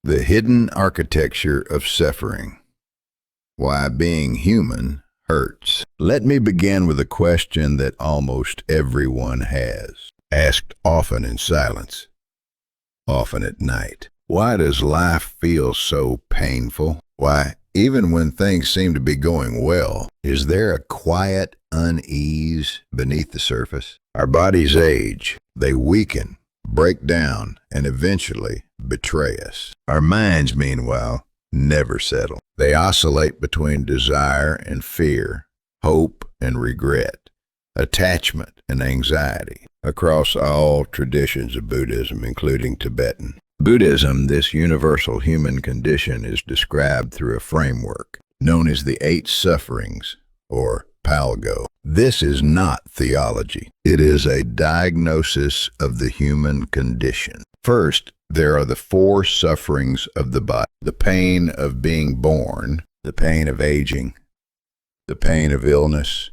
The hidden architecture of suffering. Why being human hurts. Let me begin with a question that almost everyone has, asked often in silence, often at night. Why does life feel so painful? Why, even when things seem to be going well, is there a quiet unease beneath the surface? Our bodies age, they weaken, break down, and eventually betray us. Our minds, meanwhile, never settle. They oscillate between desire and fear, hope and regret, attachment and anxiety, across all traditions of Buddhism, including Tibetan. Buddhism, this universal human condition, is described through a framework known as the 8 sufferings, or Palgo. This is not theology. It is a diagnosis of the human condition. First, there are the 4 sufferings of the body: the pain of being born, the pain of aging, the pain of illness,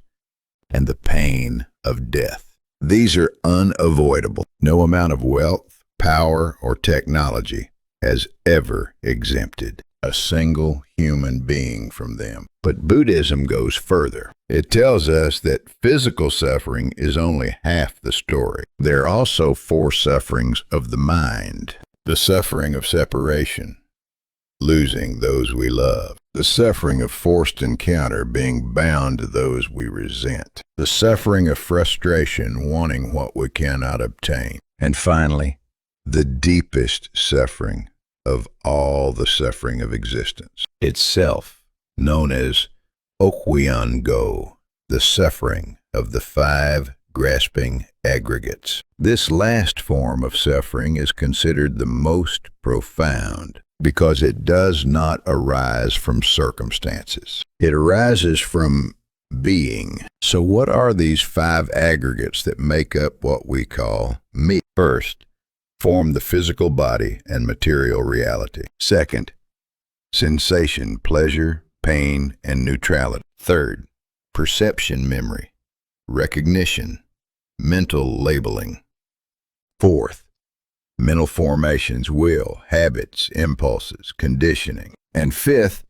and the pain of death. These are unavoidable. No amount of wealth, power, or technology has ever exempted a single human being from them. But Buddhism goes further. It tells us that physical suffering is only half the story. There are also 4 sufferings of the mind: the suffering of separation, losing those we love; the suffering of forced encounter, being bound to those we resent; the suffering of frustration, wanting what we cannot obtain; and finally, the deepest suffering of all the suffering of existence itself, known as DOUK1, the suffering of the 5 grasping aggregates. This last form of suffering is considered the most profound because it does not arise from circumstances. It arises from being. So what are these 5 aggregates that make up what we call me? First, form the physical body and material reality. Second, sensation, pleasure, pain, and neutrality. Third, perception, memory, recognition, mental labeling. Fourth, mental formations, will, habits, impulses, conditioning. And fifth,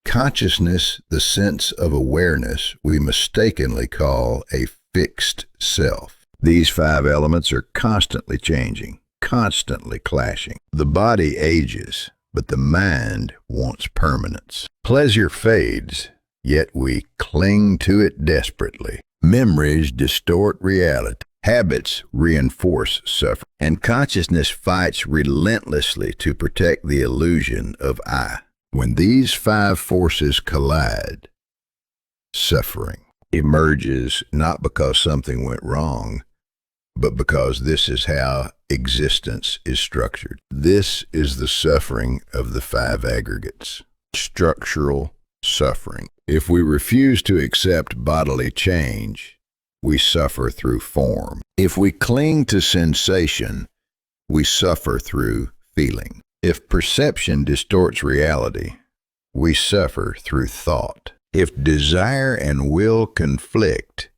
consciousness, the sense of awareness we mistakenly call a fixed self. These 5 elements are constantly changing, constantly clashing. The body ages, but the mind wants permanence. Pleasure fades, yet we cling to it desperately. Memories distort reality. Habits reinforce suffering. And consciousness fights relentlessly to protect the illusion of I. When these 5 forces collide, suffering emerges not because something went wrong, but because this is how existence is structured. This is the suffering of the 5 aggregates. Structural suffering. If we refuse to accept bodily change, we suffer through form. If we cling to sensation, we suffer through feeling. If perception distorts reality, we suffer through thought. If desire and will conflict,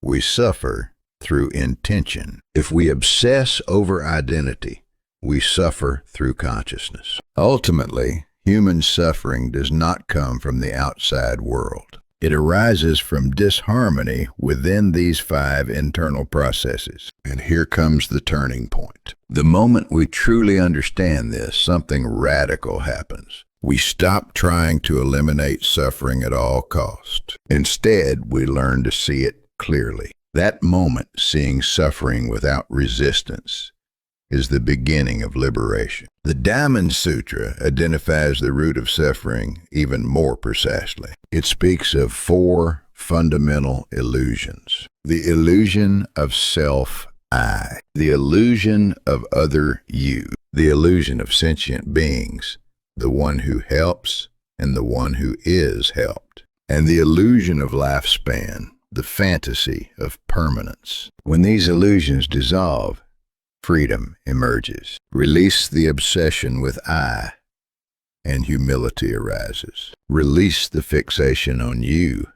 we suffer through intention. If we obsess over identity, we suffer through consciousness. Ultimately, human suffering does not come from the outside world. It arises from disharmony within these 5 internal processes. And here comes the turning point. The moment we truly understand this, something radical happens. We stop trying to eliminate suffering at all costs. Instead, we learn to see it clearly. That moment, seeing suffering without resistance, is the beginning of liberation. The Diamond Sutra identifies the root of suffering even more precisely. It speaks of 4 fundamental illusions: the illusion of self-I, the illusion of other you, the illusion of sentient beings, the one who helps and the one who is helped, and the illusion of lifespan, the fantasy of permanence. When these illusions dissolve, freedom emerges. Release the obsession with I, and humility arises. Release the fixation on you,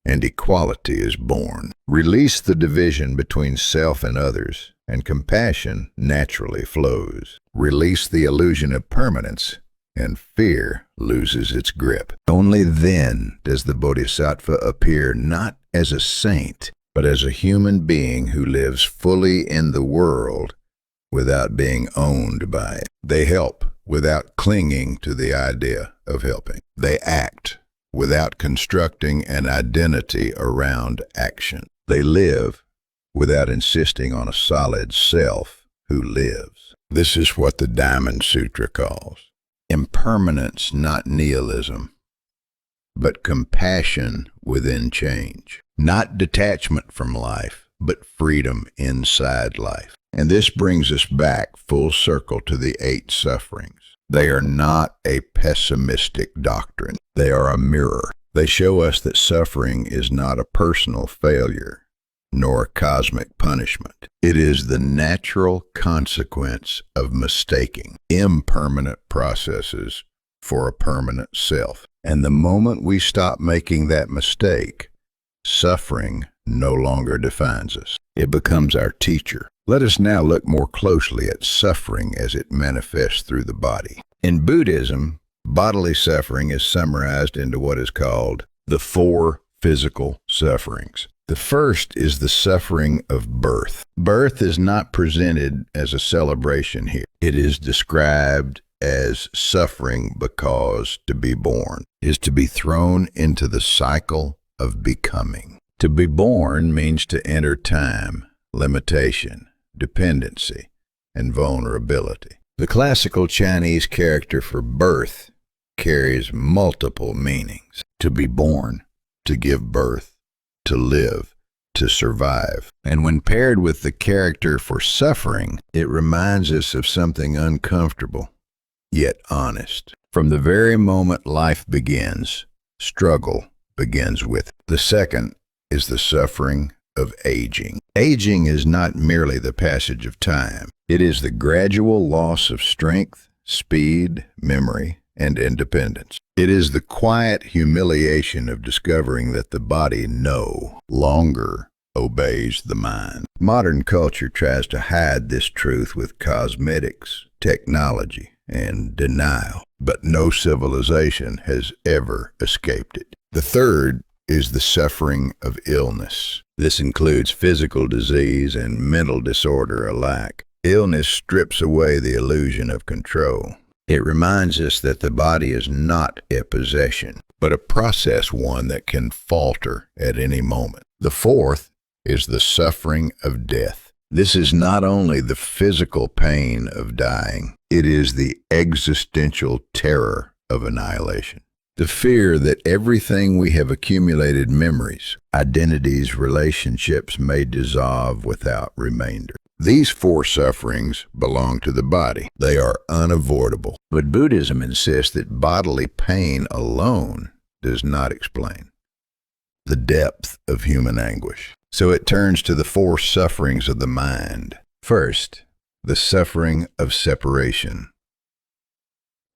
and equality is born. Release the division between self and others, and compassion naturally flows. Release the illusion of permanence, and fear loses its grip. Only then does the Bodhisattva appear not as a saint, but as a human being who lives fully in the world without being owned by it. They help without clinging to the idea of helping. They act without constructing an identity around action. They live without insisting on a solid self who lives. This is what the Diamond Sutra calls impermanence, not nihilism, but compassion within change. Not detachment from life, but freedom inside life. And this brings us back full circle to the 8 sufferings. They are not a pessimistic doctrine. They are a mirror. They show us that suffering is not a personal failure, nor a cosmic punishment. It is the natural consequence of mistaking impermanent processes for a permanent self. And the moment we stop making that mistake, suffering no longer defines us. It becomes our teacher. Let us now look more closely at suffering as it manifests through the body. In Buddhism, bodily suffering is summarized into what is called the 4 physical sufferings. The first is the suffering of birth. Birth is not presented as a celebration here. It is described as suffering because to be born is to be thrown into the cycle of becoming. To be born means to enter time, limitation, dependency, and vulnerability. The classical Chinese character for birth carries multiple meanings. To be born, to give birth, to live, to survive. And when paired with the character for suffering, it reminds us of something uncomfortable, yet honest. From the very moment life begins, struggle begins with it. The second is the suffering of aging. Aging is not merely the passage of time. It is the gradual loss of strength, speed, memory, and independence. It is the quiet humiliation of discovering that the body no longer obeys the mind. Modern culture tries to hide this truth with cosmetics, technology, and denial, but no civilization has ever escaped it. The third is the suffering of illness. This includes physical disease and mental disorder alike. Illness strips away the illusion of control. It reminds us that the body is not a possession, but a process one that can falter at any moment. The fourth is the suffering of death. This is not only the physical pain of dying, it is the existential terror of annihilation. The fear that everything we have accumulated, memories, identities, relationships, may dissolve without remainder. These 4 sufferings belong to the body. They are unavoidable. But Buddhism insists that bodily pain alone does not explain the depth of human anguish. So it turns to the 4 sufferings of the mind. First, the suffering of separation.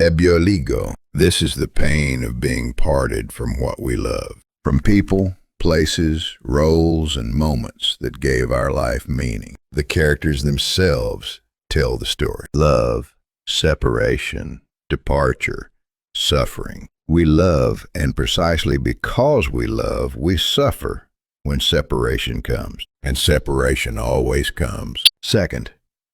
Ebyoligo. This is the pain of being parted from what we love, from people, places, roles, and moments that gave our life meaning. The characters themselves tell the story. Love, separation, departure, suffering. We love, and precisely because we love, we suffer when separation comes. And separation always comes. Second,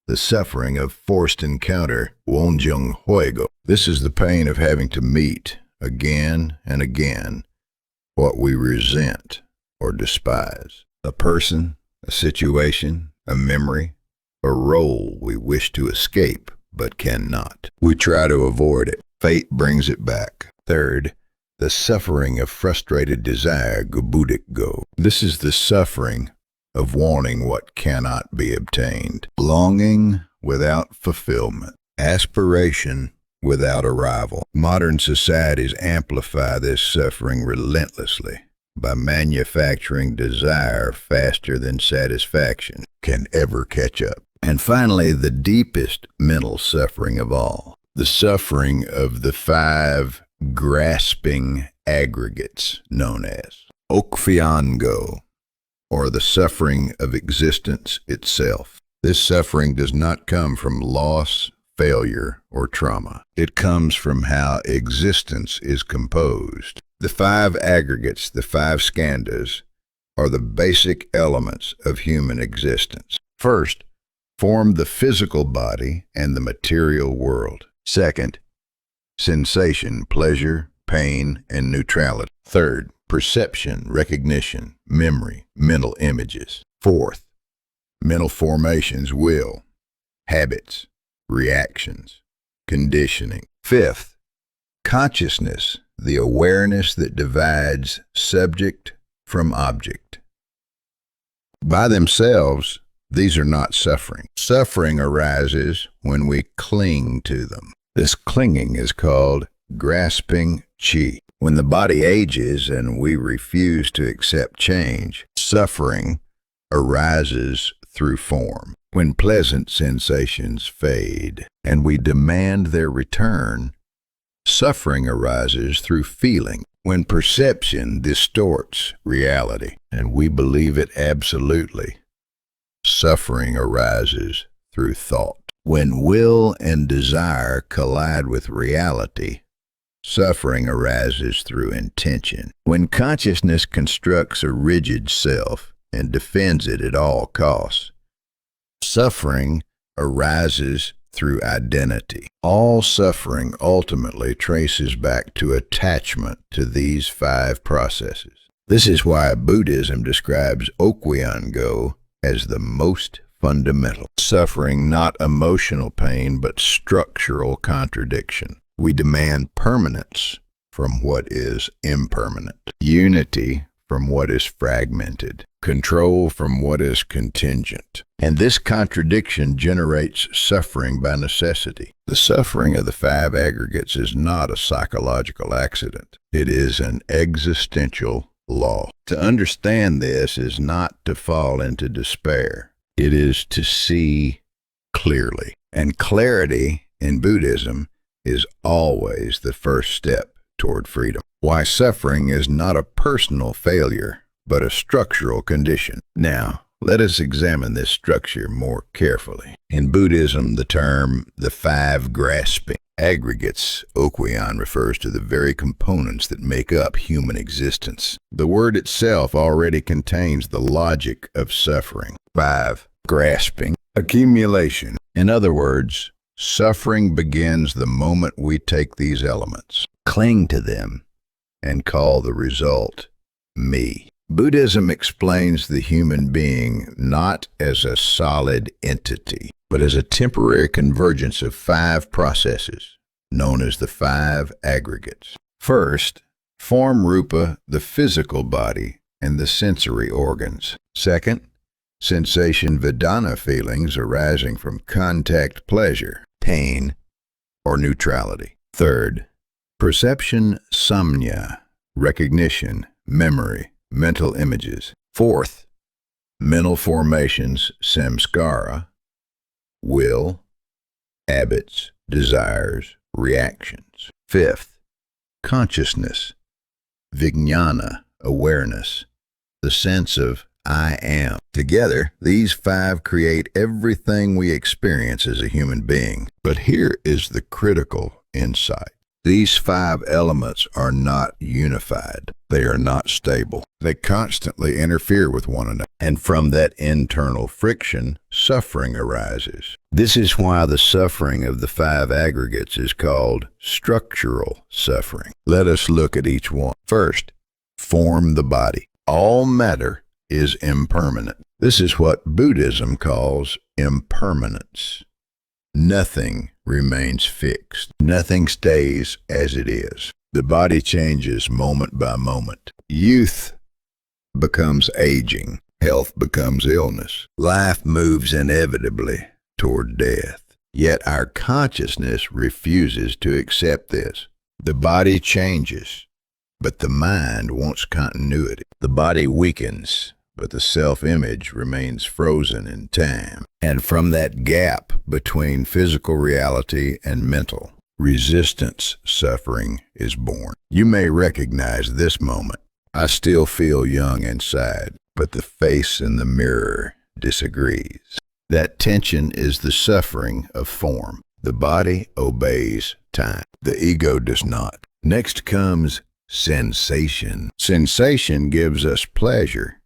the suffering of forced encounter, wonjung hoigo. This is the pain of having to meet, again and again, what we resent or despise. A person, a situation, a memory, a role we wish to escape but cannot. We try to avoid it. Fate brings it back. Third, the suffering of frustrated desire, go. This is the suffering of wanting what cannot be obtained. Longing without fulfillment. Aspiration without arrival. Modern societies amplify this suffering relentlessly by manufacturing desire faster than satisfaction can ever catch up. And finally, the deepest mental suffering of all, the suffering of the 5 grasping aggregates known as okfiango, or the suffering of existence itself. This suffering does not come from loss, failure, or trauma. It comes from how existence is composed. The five aggregates, the five skandhas, are the basic elements of human existence. First, form the physical body and the material world. Second, sensation, pleasure, pain, and neutrality. Third, perception, recognition, memory, mental images. Fourth, mental formations, will, habits, reactions, conditioning. Fifth, consciousness, the awareness that divides subject from object. By themselves, these are not suffering. Suffering arises when we cling to them. This clinging is called grasping chi. When the body ages and we refuse to accept change, suffering arises through form. When pleasant sensations fade and we demand their return, suffering arises through feeling. When perception distorts reality and we believe it absolutely, suffering arises through thought. When will and desire collide with reality, suffering arises through intention. When consciousness constructs a rigid self and defends it at all costs, suffering arises through identity. All suffering ultimately traces back to attachment to these five processes. This is why Buddhism describes DOUK1 as the most fundamental. Suffering, not emotional pain, but structural contradiction. We demand permanence from what is impermanent, unity from what is fragmented, control from what is contingent. And this contradiction generates suffering by necessity. The suffering of the five aggregates is not a psychological accident. It is an existential law. To understand this is not to fall into despair. It is to see clearly. And clarity in Buddhism is always the first step toward freedom. Why suffering is not a personal failure, but a structural condition. Now, let us examine this structure more carefully. In Buddhism, the term the five grasping aggregates, DOUK1, refers to the very components that make up human existence. The word itself already contains the logic of suffering. 5. Grasping. Accumulation. In other words, suffering begins the moment we take these elements, cling to them, and call the result me. Buddhism explains the human being not as a solid entity, but as a temporary convergence of five processes, known as the five aggregates. First, form rupa, the physical body and the sensory organs. Second, sensation vedana, feelings arising from contact pleasure, pain, or neutrality. Third, perception samnya, recognition, memory, mental images. Fourth, mental formations samskara, will, habits, desires, reactions. Fifth, consciousness, vijnana, awareness, the sense of I am. Together, these five create everything we experience as a human being. But here is the critical insight. These five elements are not unified. They are not stable. They constantly interfere with one another. And from that internal friction, suffering arises. This is why the suffering of the five aggregates is called structural suffering. Let us look at each one. First, form the body. All matter is impermanent. This is what Buddhism calls impermanence. Nothing remains fixed. Nothing stays as it is. The body changes moment by moment. Youth becomes aging. Health becomes illness. Life moves inevitably toward death. Yet our consciousness refuses to accept this. The body changes, but the mind wants continuity. The body weakens, but the self-image remains frozen in time. And from that gap between physical reality and mental, resistance suffering is born. You may recognize this moment. I still feel young inside, but the face in the mirror disagrees. That tension is the suffering of form. The body obeys time. The ego does not. Next comes sensation. Sensation gives us pleasure,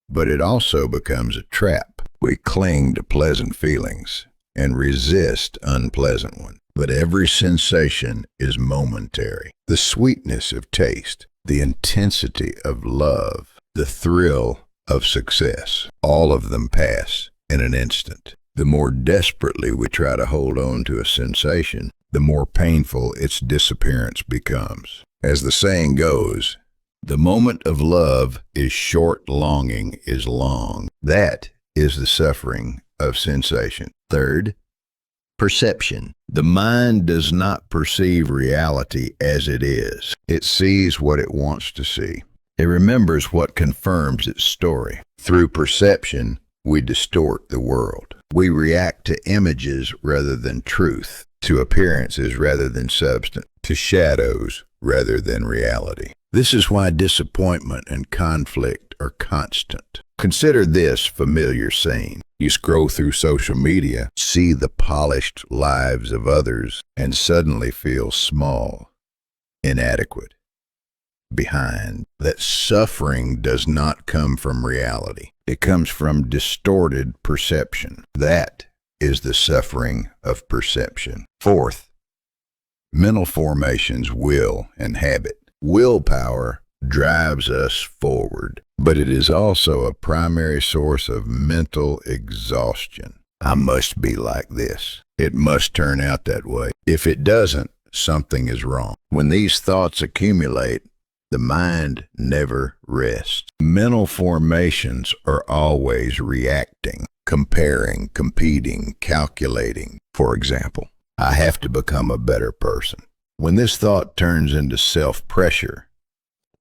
but it also becomes a trap. We cling to pleasant feelings and resist unpleasant ones. But every sensation is momentary. The sweetness of taste, the intensity of love, the thrill of success, all of them pass in an instant. The more desperately we try to hold on to a sensation, the more painful its disappearance becomes. As the saying goes, the moment of love is short, longing is long. That is the suffering of sensation. Third, perception. The mind does not perceive reality as it is. It sees what it wants to see. It remembers what confirms its story. Through perception, we distort the world. We react to images rather than truth, to appearances rather than substance, to shadows rather than reality. This is why disappointment and conflict are constant. Consider this familiar scene. You scroll through social media, see the polished lives of others, and suddenly feel small, inadequate, behind. That suffering does not come from reality. It comes from distorted perception. That is the suffering of perception. Fourth, mental formations, will and habit. Willpower drives us forward, but it is also a primary source of mental exhaustion. I must be like this. It must turn out that way. If it doesn't, something is wrong. When these thoughts accumulate, the mind never rests. Mental formations are always reacting, comparing, competing, calculating. For example, I have to become a better person. When this thought turns into self-pressure,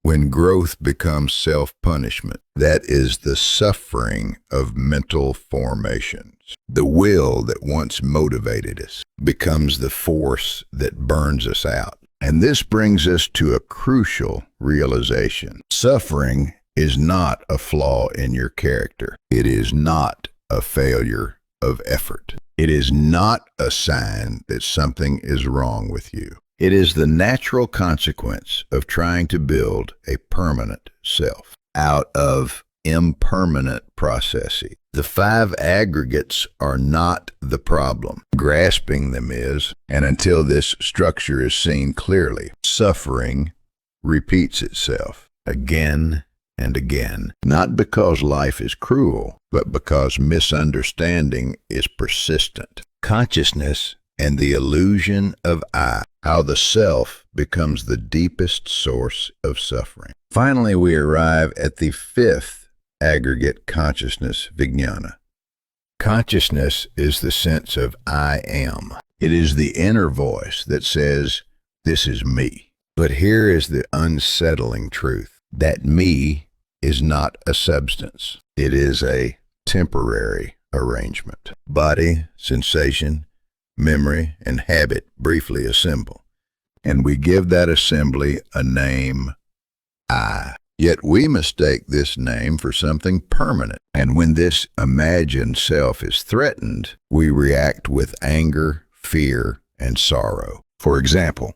when growth becomes self-punishment, that is the suffering of mental formations. The will that once motivated us becomes the force that burns us out. And this brings us to a crucial realization. Suffering is not a flaw in your character. It is not a failure of effort. It is not a sign that something is wrong with you. It is the natural consequence of trying to build a permanent self out of impermanent processes. The five aggregates are not the problem. Grasping them is, and until this structure is seen clearly, suffering repeats itself again and again, not because life is cruel, but because misunderstanding is persistent. Consciousness and the illusion of I, how the self becomes the deepest source of suffering. Finally, we arrive at the fifth aggregate consciousness, vijnana. Consciousness is the sense of I am. It is the inner voice that says, this is me. But here is the unsettling truth, that me is not a substance. It is a temporary arrangement. Body, sensation, memory, and habit briefly assemble, and we give that assembly a name, I. Yet we mistake this name for something permanent, and when this imagined self is threatened, we react with anger, fear, and sorrow. For example,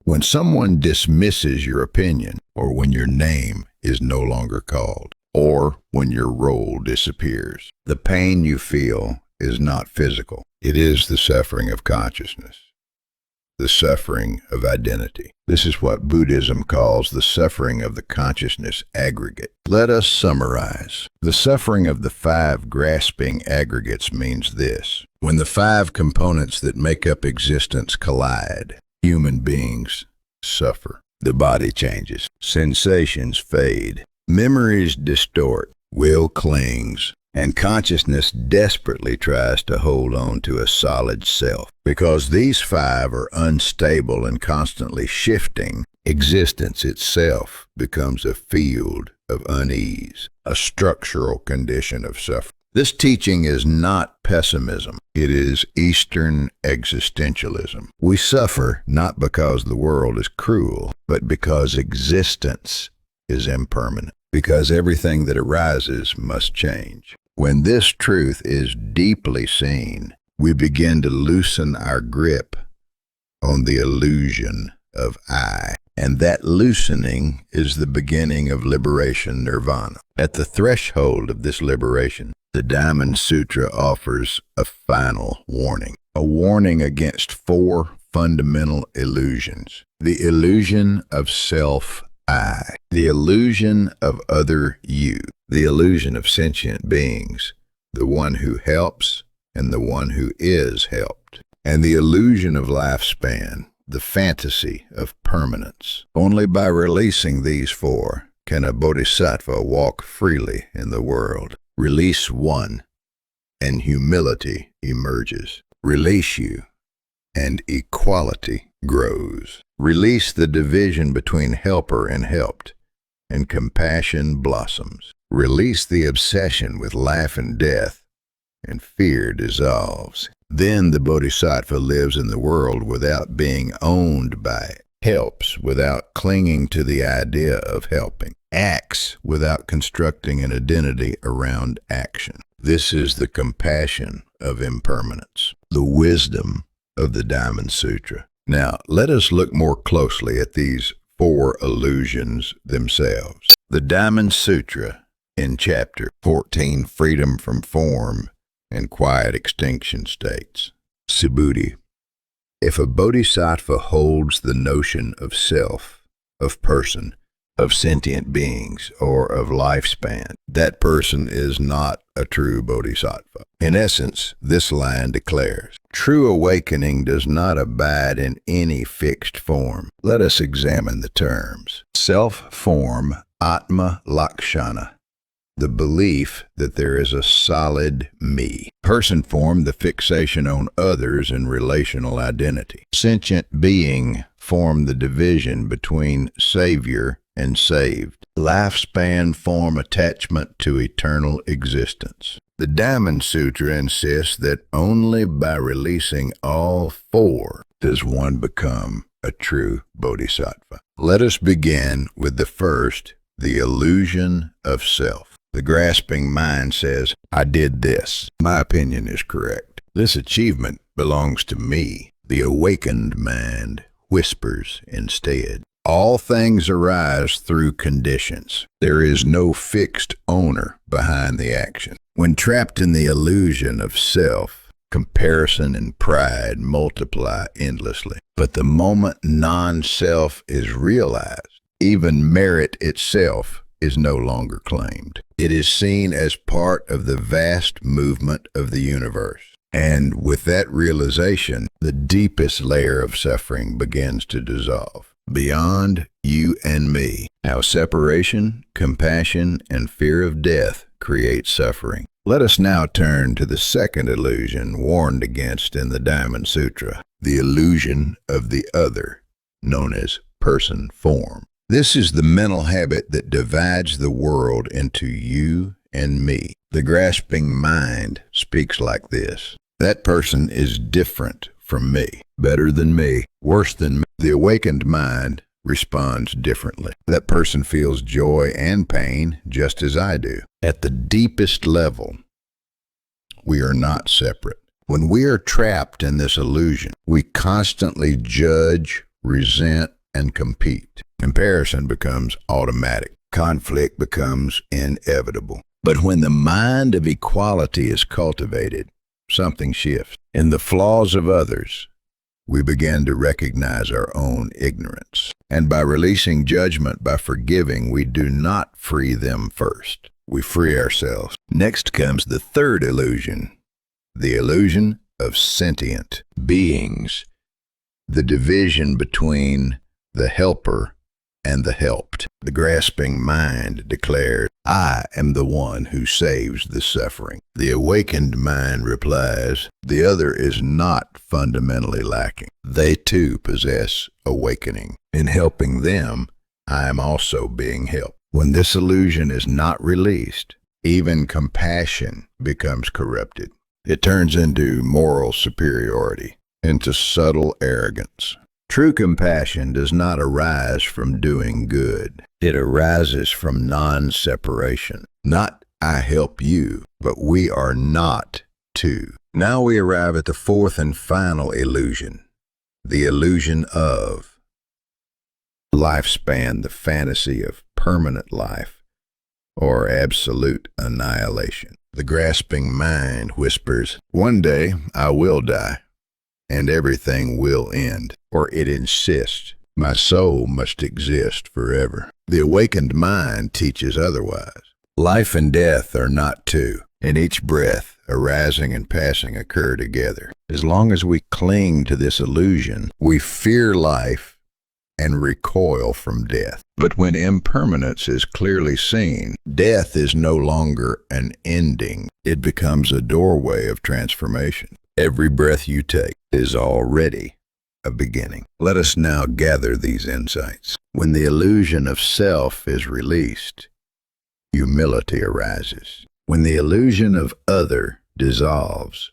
when someone dismisses your opinion, or when your name is no longer called, or when your role disappears, the pain you feel is not physical. It is the suffering of consciousness, the suffering of identity. This is what Buddhism calls the suffering of the consciousness aggregate. Let us summarize. The suffering of the five grasping aggregates means this. When the five components that make up existence collide, human beings suffer. The body changes. Sensations fade. Memories distort. Will clings. And consciousness desperately tries to hold on to a solid self. Because these five are unstable and constantly shifting, existence itself becomes a field of unease, a structural condition of suffering. This teaching is not pessimism. It is Eastern existentialism. We suffer not because the world is cruel, but because existence is impermanent, because everything that arises must change. When this truth is deeply seen, we begin to loosen our grip on the illusion of I. And that loosening is the beginning of liberation, nirvana. At the threshold of this liberation, the Diamond Sutra offers a final warning. A warning against 4 fundamental illusions. The illusion of self-I. The illusion of other you. The illusion of sentient beings. The one who helps and the one who is helped. And the illusion of lifespan. The fantasy of permanence. Only by releasing these 4 can a bodhisattva walk freely in the world. Release one, and humility emerges. Release you, and equality grows. Release the division between helper and helped, and compassion blossoms. Release the obsession with life and death, and fear dissolves. Then the bodhisattva lives in the world without being owned by it, helps without clinging to the idea of helping, acts without constructing an identity around action. This is the compassion of impermanence, the wisdom of the Diamond Sutra. Now, let us look more closely at these 4 illusions themselves. The Diamond Sutra, in chapter 14, Freedom from Form and Quiet Extinction, states, Subhuti, if a bodhisattva holds the notion of self, of person, of sentient beings, or of lifespan, that person is not a true bodhisattva. In essence, this line declares, true awakening does not abide in any fixed form. Let us examine the terms. Self-form, Atma Lakshana, the belief that there is a solid me. Person form, the fixation on others and relational identity. Sentient being form, the division between savior and saved. Lifespan form, attachment to eternal existence. The Diamond Sutra insists that only by releasing all 4 does one become a true bodhisattva. Let us begin with the first, the illusion of self. The grasping mind says, I did this. My opinion is correct. This achievement belongs to me. The awakened mind whispers instead. All things arise through conditions. There is no fixed owner behind the action. When trapped in the illusion of self, comparison and pride multiply endlessly. But the moment non-self is realized, even merit itself is no longer claimed. It is seen as part of the vast movement of the universe. And with that realization, the deepest layer of suffering begins to dissolve. Beyond you and me, how separation, compassion, and fear of death create suffering. Let us now turn to the second illusion warned against in the Diamond Sutra, the illusion of the other, known as person form. This is the mental habit that divides the world into you and me. The grasping mind speaks like this. That person is different from me, better than me, worse than me. The awakened mind responds differently. That person feels joy and pain just as I do. At the deepest level, we are not separate. When we are trapped in this illusion, we constantly judge, resent, and compete. Comparison becomes automatic. Conflict becomes inevitable. But when the mind of equality is cultivated, something shifts. In the flaws of others, we begin to recognize our own ignorance. And by releasing judgment, by forgiving, we do not free them first. We free ourselves. Next comes the third illusion, the illusion of sentient beings, the division between the helper and the helped. The grasping mind declares, I am the one who saves the suffering. The awakened mind replies, the other is not fundamentally lacking. They too possess awakening. In helping them, I am also being helped. When this illusion is not released, even compassion becomes corrupted. It turns into moral superiority, into subtle arrogance. True compassion does not arise from doing good. It arises from non-separation. Not I help you, but we are not two. Now we arrive at the fourth and final illusion, the illusion of lifespan, the fantasy of permanent life or absolute annihilation. The grasping mind whispers, one day I will die and everything will end, or it insists, my soul must exist forever. The awakened mind teaches otherwise. Life and death are not two. In each breath, arising and passing occur together. As long as we cling to this illusion, we fear life and recoil from death. But when impermanence is clearly seen, death is no longer an ending. It becomes a doorway of transformation. Every breath you take is already a beginning. Let us now gather these insights. When the illusion of self is released, humility arises. When the illusion of other dissolves,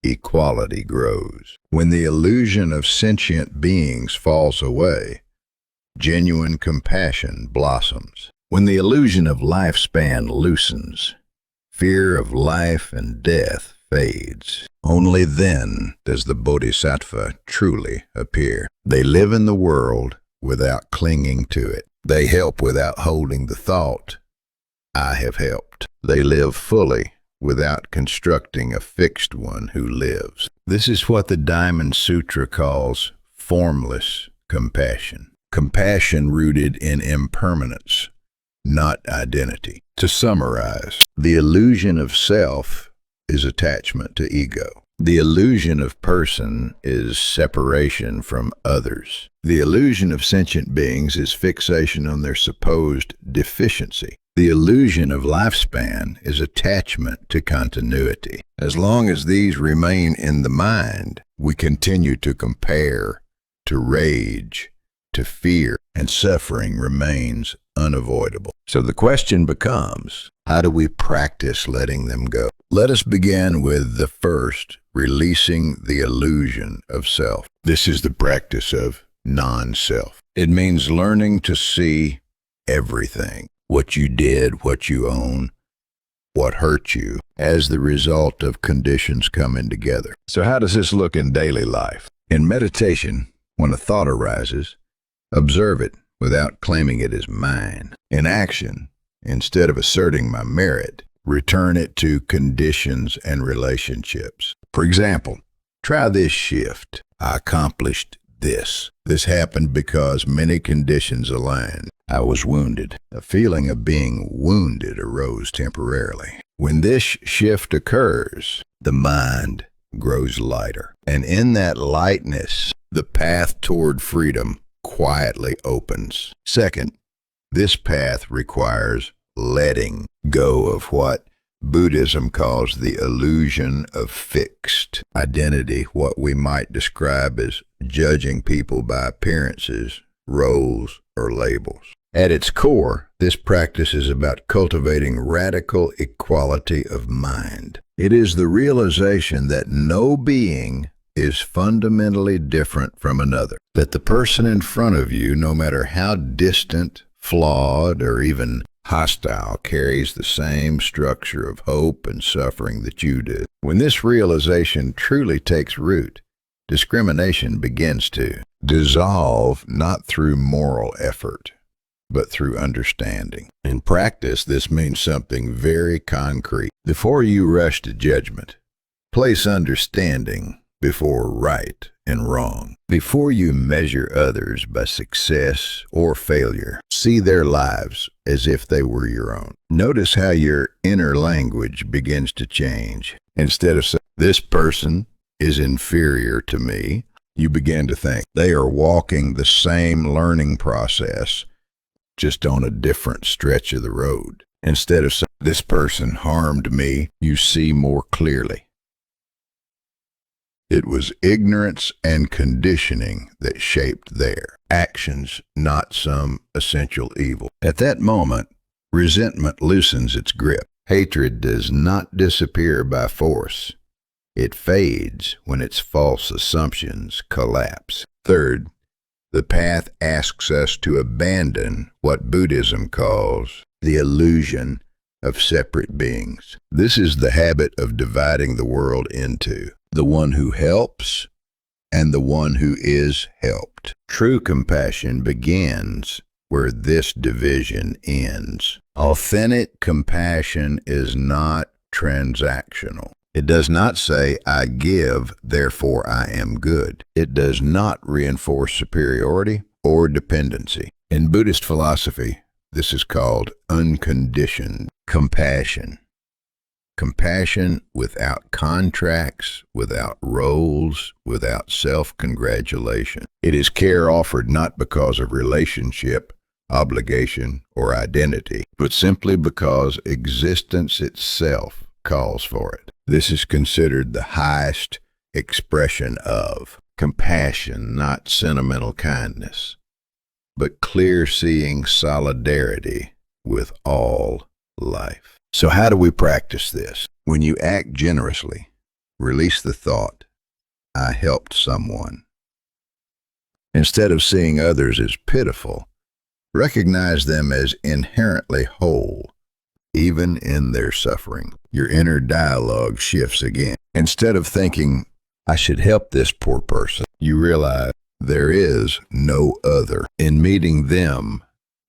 equality grows. When the illusion of sentient beings falls away, genuine compassion blossoms. When the illusion of lifespan loosens, fear of life and death fades. Only then does the Bodhisattva truly appear. They live in the world without clinging to it. They help without holding the thought, I have helped. They live fully without constructing a fixed one who lives. This is what the Diamond Sutra calls formless compassion. Compassion rooted in impermanence, not identity. To summarize, the illusion of self is attachment to ego. The illusion of person is separation from others. The illusion of sentient beings is fixation on their supposed deficiency. The illusion of lifespan is attachment to continuity. As long as these remain in the mind, we continue to compare, to rage, to fear, and suffering remains unavoidable. So the question becomes, how do we practice letting them go? Let us begin with the first, releasing the illusion of self. This is the practice of non-self. It means learning to see everything. What you did, what you own, what hurt you, as the result of conditions coming together. So how does this look in daily life? In meditation, when a thought arises, observe it without claiming it as mine. In action, instead of asserting my merit, return it to conditions and relationships. For example, try this shift. I accomplished this. This happened because many conditions aligned. I was wounded. A feeling of being wounded arose temporarily. When this shift occurs, the mind grows lighter. And in that lightness, the path toward freedom quietly opens. Second, this path requires letting go of what Buddhism calls the illusion of fixed identity, what we might describe as judging people by appearances, roles, or labels. At its core, this practice is about cultivating radical equality of mind. It is the realization that no being is fundamentally different from another, that the person in front of you, no matter how distant, flawed, or even hostile, carries the same structure of hope and suffering that you do. When this realization truly takes root, discrimination begins to dissolve, not through moral effort, but through understanding. In practice, this means something very concrete. Before you rush to judgment, place understanding before right and wrong. Before you measure others by success or failure, see their lives as if they were your own. Notice how your inner language begins to change. Instead of saying, this person is inferior to me, you begin to think, they are walking the same learning process, just on a different stretch of the road. Instead of saying, this person harmed me, you see more clearly. It was ignorance and conditioning that shaped their actions, not some essential evil. At that moment, resentment loosens its grip. Hatred does not disappear by force. It fades when its false assumptions collapse. Third, the path asks us to abandon what Buddhism calls the illusion of separate beings. This is the habit of dividing the world into the one who helps and the one who is helped. True compassion begins where this division ends. Authentic compassion is not transactional. It does not say, I give, therefore I am good. It does not reinforce superiority or dependency. In Buddhist philosophy, this is called unconditioned compassion. Compassion without contracts, without roles, without self-congratulation. It is care offered not because of relationship, obligation, or identity, but simply because existence itself calls for it. This is considered the highest expression of compassion, not sentimental kindness, but clear-seeing solidarity with all life. So how do we practice this? When you act generously, release the thought, I helped someone. Instead of seeing others as pitiful, recognize them as inherently whole, even in their suffering. Your inner dialogue shifts again. Instead of thinking, I should help this poor person, you realize there is no other. In meeting them,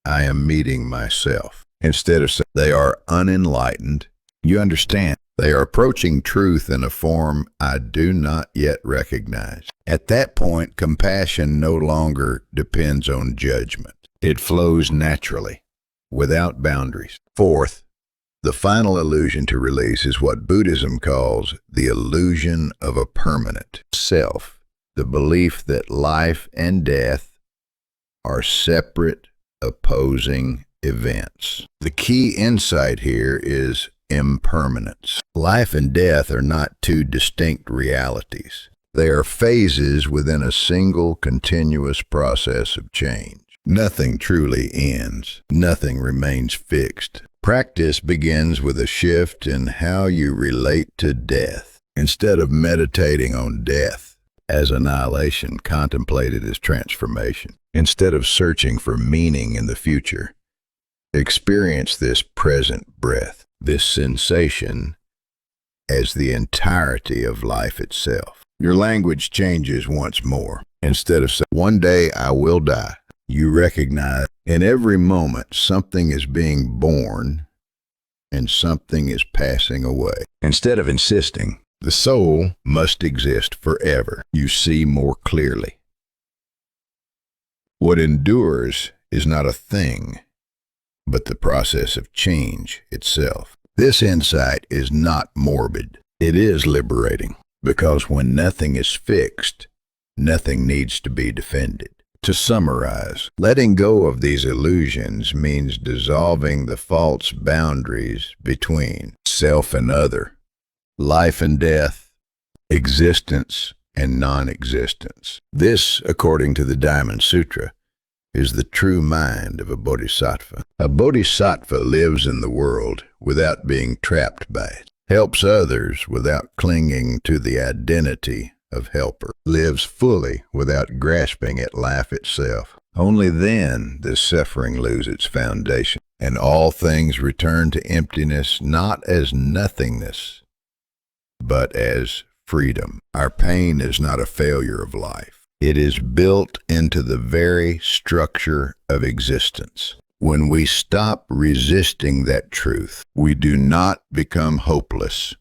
I am meeting myself. Instead of saying they are unenlightened, you understand they are approaching truth in a form I do not yet recognize. At that point, compassion no longer depends on judgment. It flows naturally, without boundaries. Fourth, the final illusion to release is what Buddhism calls the illusion of a permanent self, the belief that life and death are separate, opposing events. The key insight here is impermanence. Life and death are not two distinct realities. They are phases within a single continuous process of change. Nothing truly ends. Nothing remains fixed. Practice begins with a shift in how you relate to death. Instead of meditating on death as annihilation, contemplate it as transformation. Instead of searching for meaning in the future, experience this present breath, this sensation, as the entirety of life itself. Your language changes once more. Instead of saying, one day I will die, you recognize in every moment something is being born and something is passing away. Instead of insisting, the soul must exist forever, you see more clearly. What endures is not a thing, but the process of change itself. This insight is not morbid. It is liberating, because when nothing is fixed, nothing needs to be defended. To summarize, letting go of these illusions means dissolving the false boundaries between self and other, life and death, existence and non-existence. This, according to the Diamond Sutra, is the true mind of a bodhisattva. A bodhisattva lives in the world without being trapped by it, helps others without clinging to the identity of helper, lives fully without grasping at life itself. Only then does suffering lose its foundation, and all things return to emptiness not as nothingness, but as freedom. Our pain is not a failure of life. It is built into the very structure of existence. When we stop resisting that truth, we do not become hopeless.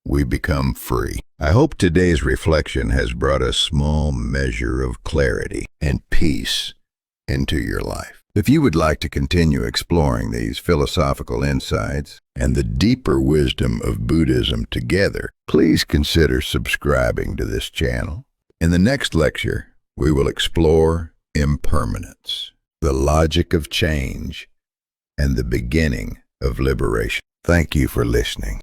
We become free. I hope today's reflection has brought a small measure of clarity and peace into your life. If you would like to continue exploring these philosophical insights and the deeper wisdom of Buddhism together, please consider subscribing to this channel. In the next lecture, we will explore impermanence, the logic of change, and the beginning of liberation. Thank you for listening.